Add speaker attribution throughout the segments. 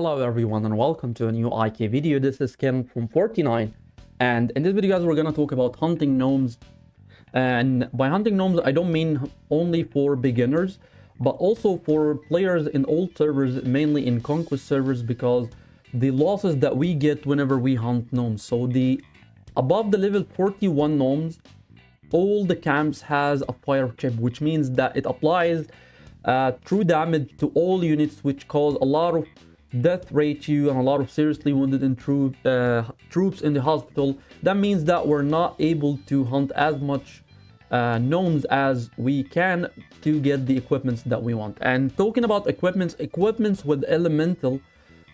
Speaker 1: Hello everyone and welcome to a new IK video. This is Ken from 49, and in this video guys we're gonna talk about hunting gnomes. And by hunting gnomes I don't mean only for beginners but also for players in old servers, mainly in conquest servers, because the losses that we get whenever we hunt gnomes. So the above the level 41 gnomes, all the camps has a fire chip, which means that it applies true damage to all units, which cause a lot of death ratio and a lot of seriously wounded and troops in the hospital. That means that we're not able to hunt as much gnomes as we can to get the equipments that we want. And talking about equipments with elemental,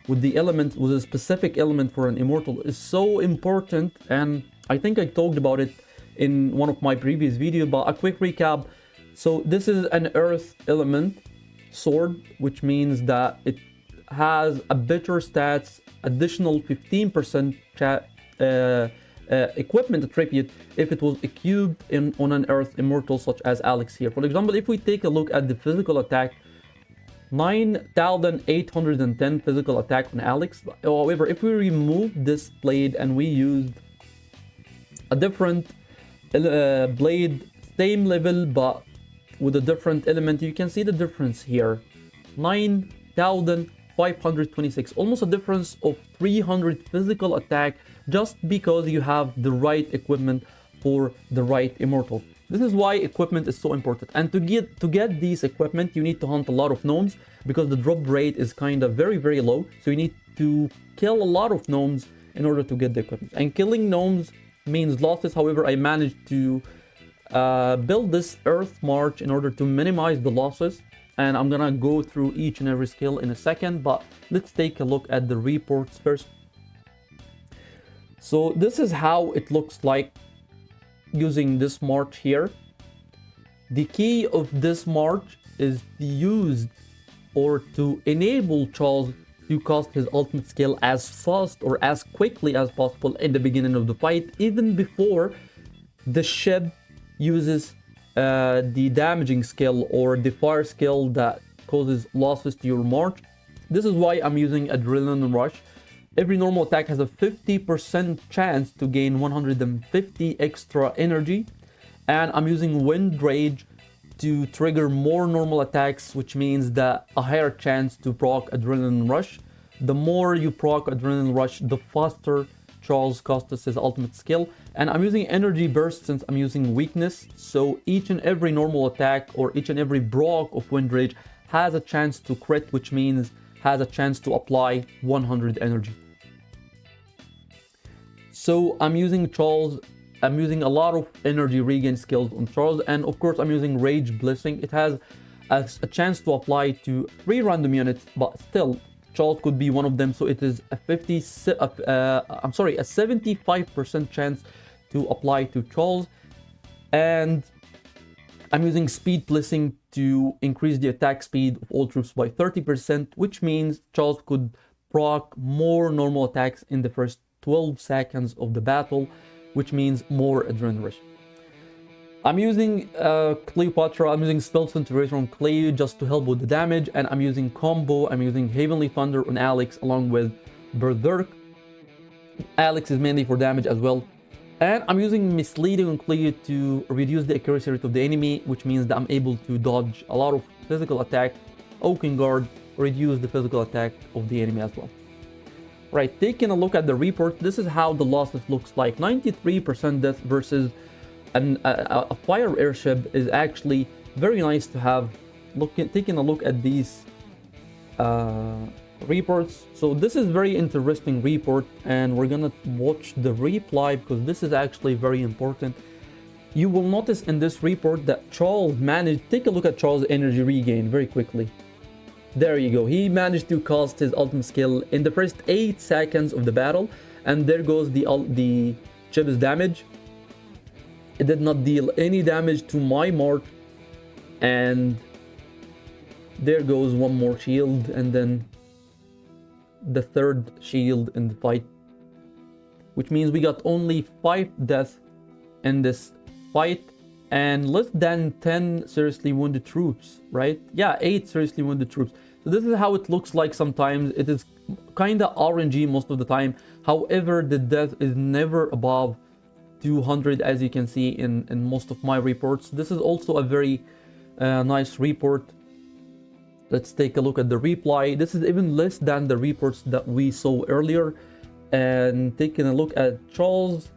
Speaker 1: with a specific element for an immortal is so important, and I think I talked about it in one of my previous videos, but a quick recap. So this is an earth element sword, which means that it has a better stats, additional 15% equipment attribute if it was equipped on an earth immortal such as Alex here. For example, if we take a look at the physical attack, 9,810 physical attack on Alex. However, if we remove this blade and we used a different blade, same level but with a different element, you can see the difference here. 9,526, almost a difference of 300 physical attack, just because you have the right equipment for the right immortal. This is why equipment is so important, and to get these equipment you need to hunt a lot of gnomes, because the drop rate is kind of very low. So you need to kill a lot of gnomes in order to get the equipment, and killing gnomes means losses. However, I managed to build this earth march in order to minimize the losses, and I'm gonna go through each and every skill in a second, but let's take a look at the reports first. So this is how it looks like using this march here. The key of this march is to use or to enable Charles to cast his ultimate skill as fast or as quickly as possible in the beginning of the fight, even before the ship uses the damaging skill or the fire skill that causes losses to your march. This is why I'm using Adrenaline Rush. Every normal attack has a 50% chance to gain 150 extra energy, and I'm using Wind Rage to trigger more normal attacks, which means that a higher chance to proc Adrenaline Rush. The more you proc Adrenaline Rush, the faster Charles casts his ultimate skill. And I'm using Energy Burst since I'm using weakness, so each and every normal attack or each and every proc of Wind Rage has a chance to crit, which means has a chance to apply 100 energy. So I'm using Charles, I'm using a lot of energy regain skills on Charles, and of course I'm using Rage Blessing. It has a chance to apply to 3 random units, but still Charles could be one of them, so it is a 75% chance to apply to Charles. And I'm using Speed Blessing to increase the attack speed of all troops by 30%, which means Charles could proc more normal attacks in the first 12 seconds of the battle, which means more Adrenaline Rush. I'm using Cleopatra, I'm using Spell Centurion on Cleo just to help with the damage, and I'm using Combo, I'm using Heavenly Thunder on Alex along with Berserk. Alex is mainly for damage as well. And I'm using Misleading on Cleo to reduce the accuracy rate of the enemy, which means that I'm able to dodge a lot of physical attack. Oaken Guard reduce the physical attack of the enemy as well. Right, taking a look at the report, this is how the losses looks like. 93% death versus a fire airship is actually very nice to have. Taking a look at these reports. So this is very interesting report, and we're gonna watch the reply because this is actually very important. You will notice in this report that Charles managed, take a look at Charles' energy regain very quickly. There you go, he managed to cast his ultimate skill in the first 8 seconds of the battle, and there goes the chip's damage. It did not deal any damage to my mark, and there goes one more shield, and then the third shield in the fight, which means we got only 5 deaths in this fight, and less than 10 seriously wounded troops, right? Yeah, 8 seriously wounded troops. So this is how it looks like sometimes. It is kind of RNG most of the time. However, the death is never above 200, as you can see in most of my reports. This is also a very nice report. Let's take a look at the reply. This is even less than the reports that we saw earlier. And taking a look at Charles,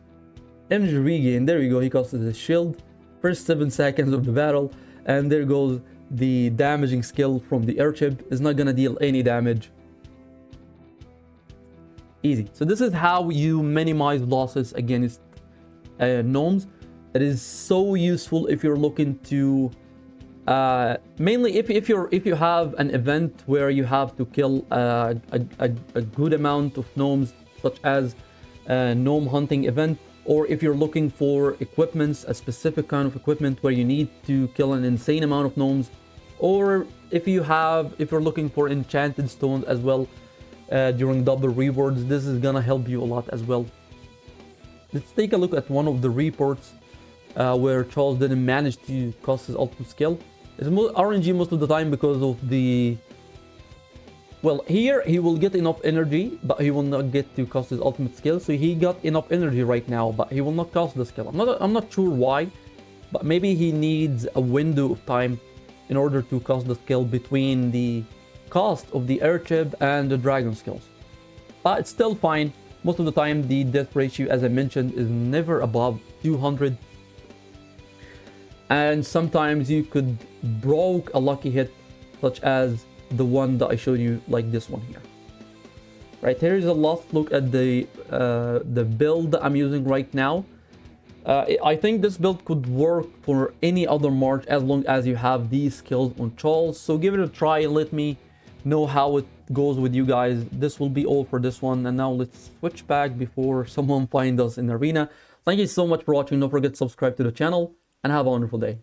Speaker 1: energy regain. There you go. He costed his shield. First 7 seconds of the battle. And there goes the damaging skill from the airship. Is not gonna deal any damage. Easy. So this is how you minimize losses against gnomes. It is so useful if you're looking to mainly if you have an event where you have to kill a good amount of gnomes, such as a gnome hunting event, or if you're looking for equipments, a specific kind of equipment where you need to kill an insane amount of gnomes, or if you're looking for enchanted stones as well during double rewards. This is gonna help you a lot as well. Let's take a look at one of the reports where Charles didn't manage to cast his ultimate skill. It's RNG most of the time because of the... Well, here he will get enough energy, but he will not get to cast his ultimate skill. So he got enough energy right now, but he will not cast the skill. I'm not sure why, but maybe he needs a window of time in order to cast the skill between the cost of the airship and the dragon skills. But it's still fine. Most of the time, the death ratio, as I mentioned, is never above 200. And sometimes you could broke a lucky hit, such as the one that I showed you, like this one here. Right, here is a last look at the build that I'm using right now. I think this build could work for any other March as long as you have these skills on Charles. So give it a try and let me know how it goes with you guys. This will be all for this one, and now let's switch back before someone finds us in the arena. Thank you so much for watching. Don't forget to subscribe to the channel and have a wonderful day.